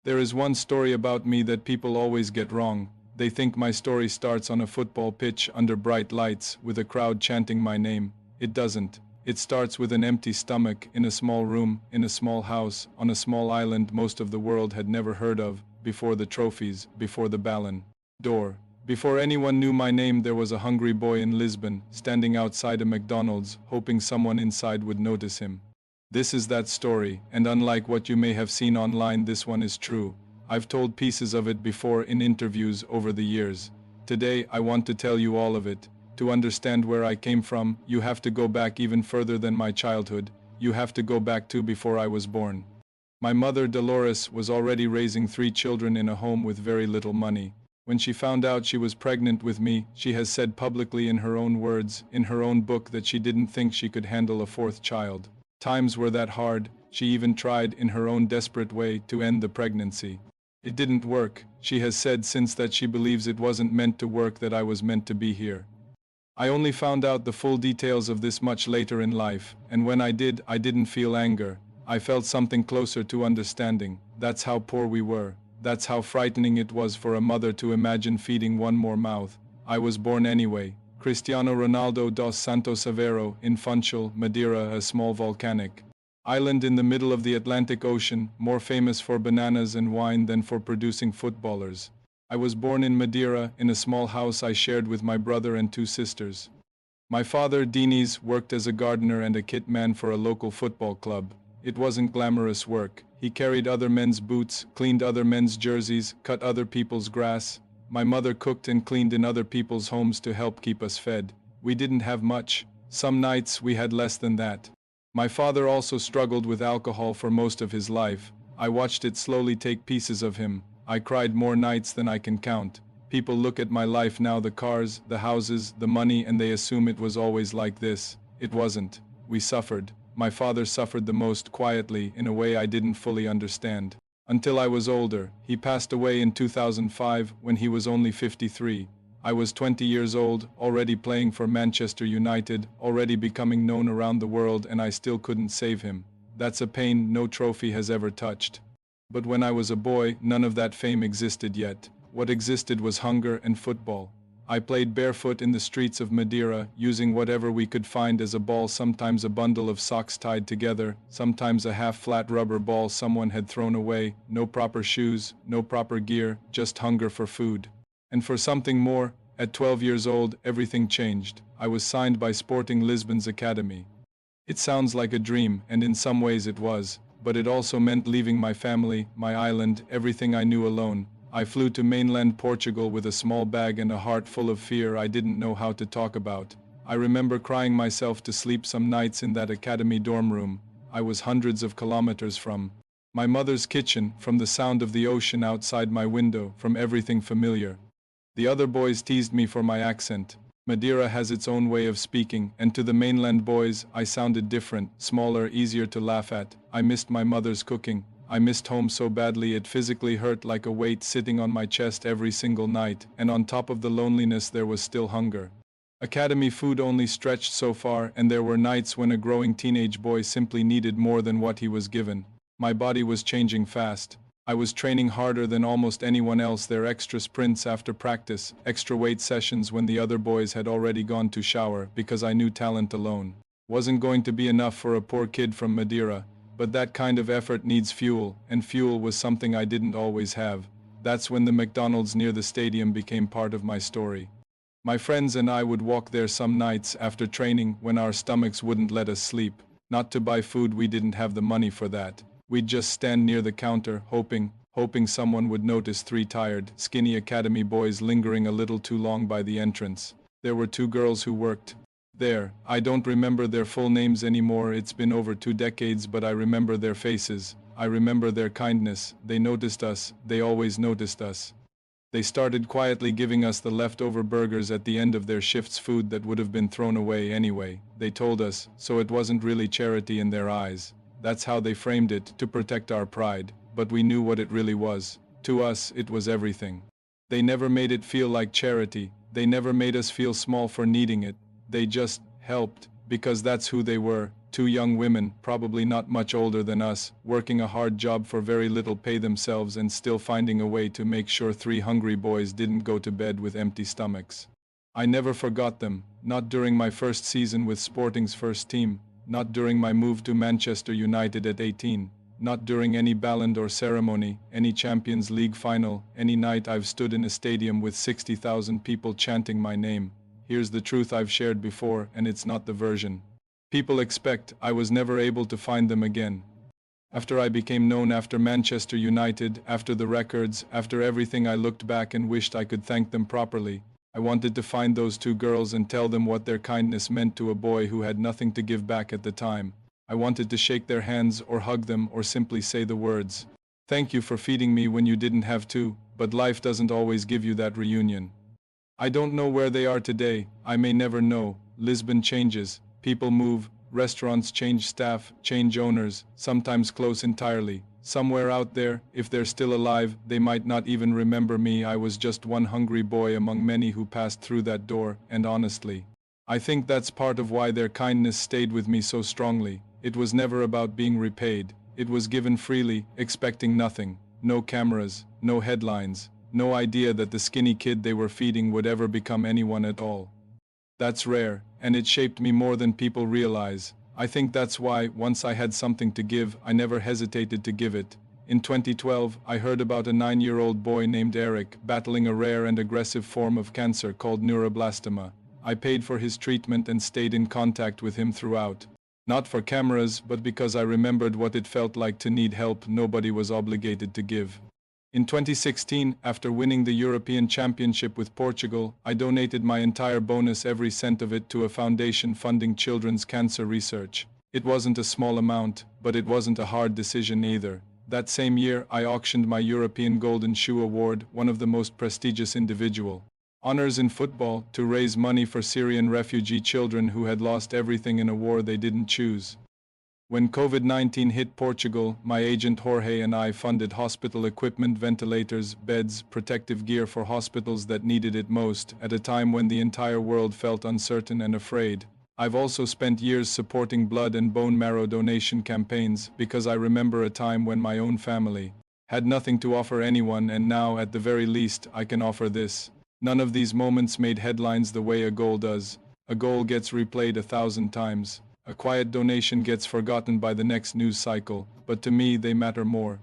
There is one story about me that people always get wrong. They think my story starts on a football pitch under bright lights with a crowd chanting my name. It doesn't. It starts with an empty stomach in a small room, in a small house, on a small island most of the world had never heard of, before the trophies, before the Ballon d'Or. Before anyone knew my name, there was a hungry boy in Lisbon, standing outside a McDonald's, hoping someone inside would notice him. This is that story, and unlike what you may have seen online, this one is true. I've told pieces of it before in interviews over the years. Today, I want to tell you all of it. To understand where I came from, you have to go back even further than my childhood. You have to go back to before I was born. My mother, Dolores, was already raising 3 children in a home with very little money. When she found out she was pregnant with me, she has said publicly in her own words, in her own book, that she didn't think she could handle a 4th child. Times were that hard, she even tried in her own desperate way to end the pregnancy. It didn't work. She has said since that she believes it wasn't meant to work, that I was meant to be here. I only found out the full details of this much later in life, and when I did, I didn't feel anger. I felt something closer to understanding. That's how poor we were. That's how frightening it was for a mother to imagine feeding one more mouth. I was born anyway. Cristiano Ronaldo dos Santos Aveiro, in Funchal, Madeira, a small volcanic island in the middle of the Atlantic Ocean, more famous for bananas and wine than for producing footballers. I was born in Madeira, in a small house I shared with my brother and 2 sisters. My father, Diniz, worked as a gardener and a kit man for a local football club. It wasn't glamorous work. He carried other men's boots, cleaned other men's jerseys, cut other people's grass. My mother cooked and cleaned in other people's homes to help keep us fed. We didn't have much. Some nights we had less than that. My father also struggled with alcohol for most of his life. I watched it slowly take pieces of him. I cried more nights than I can count. People look at my life now, the cars, the houses, the money, and they assume it was always like this. It wasn't. We suffered. My father suffered the most, quietly, in a way I didn't fully understand. Until I was older. He passed away in 2005 when he was only 53. I was 20 years old, already playing for Manchester United, already becoming known around the world, and I still couldn't save him. That's a pain no trophy has ever touched. But when I was a boy, none of that fame existed yet. What existed was hunger and football. I played barefoot in the streets of Madeira, using whatever we could find as a ball, sometimes a bundle of socks tied together, sometimes a half-flat rubber ball someone had thrown away. No proper shoes, no proper gear, just hunger for food. And for something more. At 12 years old, everything changed. I was signed by Sporting Lisbon's academy. It sounds like a dream, and in some ways it was, but it also meant leaving my family, my island, everything I knew alone. I flew to mainland Portugal with a small bag and a heart full of fear I didn't know how to talk about. I remember crying myself to sleep some nights in that academy dorm room. I was hundreds of kilometers from my mother's kitchen, from the sound of the ocean outside my window, from everything familiar. The other boys teased me for my accent. Madeira has its own way of speaking, and to the mainland boys, I sounded different, smaller, easier to laugh at. I missed my mother's cooking. I missed home so badly it physically hurt like a weight sitting on my chest every single night, and on top of the loneliness there was still hunger. Academy food only stretched so far, and there were nights when a growing teenage boy simply needed more than what he was given. My body was changing fast. I was training harder than almost anyone else there, extra sprints after practice, extra weight sessions when the other boys had already gone to shower, because I knew talent alone wasn't going to be enough for a poor kid from Madeira. But that kind of effort needs fuel, and fuel was something I didn't always have. That's when the McDonald's near the stadium became part of my story. My friends and I would walk there some nights after training when our stomachs wouldn't let us sleep. Not to buy food, we didn't have the money for that. We'd just stand near the counter, hoping someone would notice 3 tired, skinny academy boys lingering a little too long by the entrance. There were 2 girls who worked there. I don't remember their full names anymore, it's been over 2 decades, but I remember their faces. I remember their kindness. They noticed us. They always noticed us. They started quietly giving us the leftover burgers at the end of their shifts, food that would have been thrown away anyway. They told us, so it wasn't really charity in their eyes. That's how they framed it, to protect our pride, but we knew what it really was. To us, it was everything. They never made it feel like charity. They never made us feel small for needing it. They just helped. because that's who they were, two young women, probably not much older than us, working a hard job for very little pay themselves and still finding a way to make sure three hungry boys didn't go to bed with empty stomachs. I never forgot them, not during my first season with Sporting's first team, not during my move to Manchester United at 18, not during any Ballon d'Or ceremony, any Champions League final, any night I've stood in a stadium with 60,000 people chanting my name. Here's the truth I've shared before, and it's not the version people expect. I was never able to find them again. After I became known, after Manchester United, after the records, after everything, I looked back and wished I could thank them properly. I wanted to find those two girls and tell them what their kindness meant to a boy who had nothing to give back at the time. I wanted to shake their hands or hug them or simply say the words, "Thank you for feeding me when you didn't have to," but life doesn't always give you that reunion. I don't know where they are today. I may never know. Lisbon changes, people move, restaurants change staff, change owners, sometimes close entirely. Somewhere out there, if they're still alive, they might not even remember me. I was just one hungry boy among many who passed through that door, and honestly, I think that's part of why their kindness stayed with me so strongly. It was never about being repaid. It was given freely, expecting nothing. No cameras, no headlines, no idea that the skinny kid they were feeding would ever become anyone at all. That's rare, and it shaped me more than people realize. I think that's why, once I had something to give, I never hesitated to give it. In 2012, I heard about a 9-year-old boy named Eric battling a rare and aggressive form of cancer called neuroblastoma. I paid for his treatment and stayed in contact with him throughout. Not for cameras, but because I remembered what it felt like to need help nobody was obligated to give. In 2016, after winning the European Championship with Portugal, I donated my entire bonus, every cent of it, to a foundation funding children's cancer research. It wasn't a small amount, but it wasn't a hard decision either. That same year, I auctioned my European Golden Shoe Award, one of the most prestigious individual honors in football, to raise money for Syrian refugee children who had lost everything in a war they didn't choose. When COVID-19 hit Portugal, my agent Jorge and I funded hospital equipment, ventilators, beds, protective gear for hospitals that needed it most, at a time when the entire world felt uncertain and afraid. I've also spent years supporting blood and bone marrow donation campaigns, because I remember a time when my own family had nothing to offer anyone, and now, at the very least, I can offer this. None of these moments made headlines the way a goal does. A goal gets replayed 1,000 times. A quiet donation gets forgotten by the next news cycle, but to me they matter more.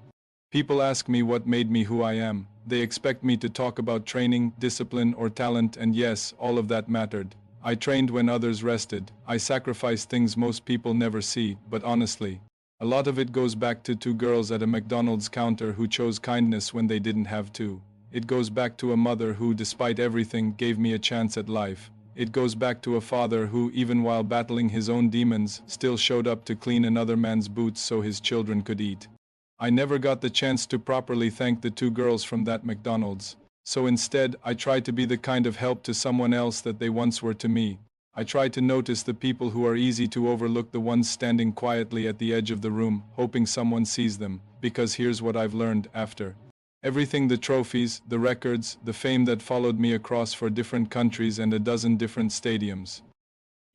People ask me what made me who I am. They expect me to talk about training, discipline, or talent, and yes, all of that mattered. I trained when others rested. I sacrificed things most people never see, but honestly, a lot of it goes back to two girls at a McDonald's counter who chose kindness when they didn't have to. It goes back to a mother who, despite everything, gave me a chance at life. It goes back to a father who, even while battling his own demons, still showed up to clean another man's boots so his children could eat. I never got the chance to properly thank the two girls from that McDonald's. So instead, I tried to be the kind of help to someone else that they once were to me. I try to notice the people who are easy to overlook, the ones standing quietly at the edge of the room, hoping someone sees them, because here's what I've learned after everything: the trophies, the records, the fame that followed me across 4 different countries and a dozen different stadiums.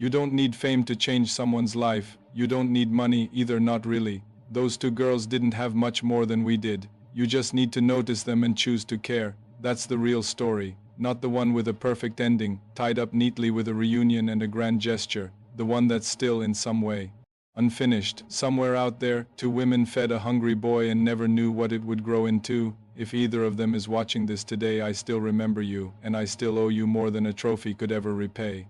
You don't need fame to change someone's life. You don't need money either, not really. Those two girls didn't have much more than we did. You just need to notice them and choose to care. That's the real story, not the one with a perfect ending, tied up neatly with a reunion and a grand gesture, the one that's still, in some way, unfinished. Somewhere out there, 2 women fed a hungry boy and never knew what it would grow into. If either of them is watching this today, I still remember you, and I still owe you more than a trophy could ever repay.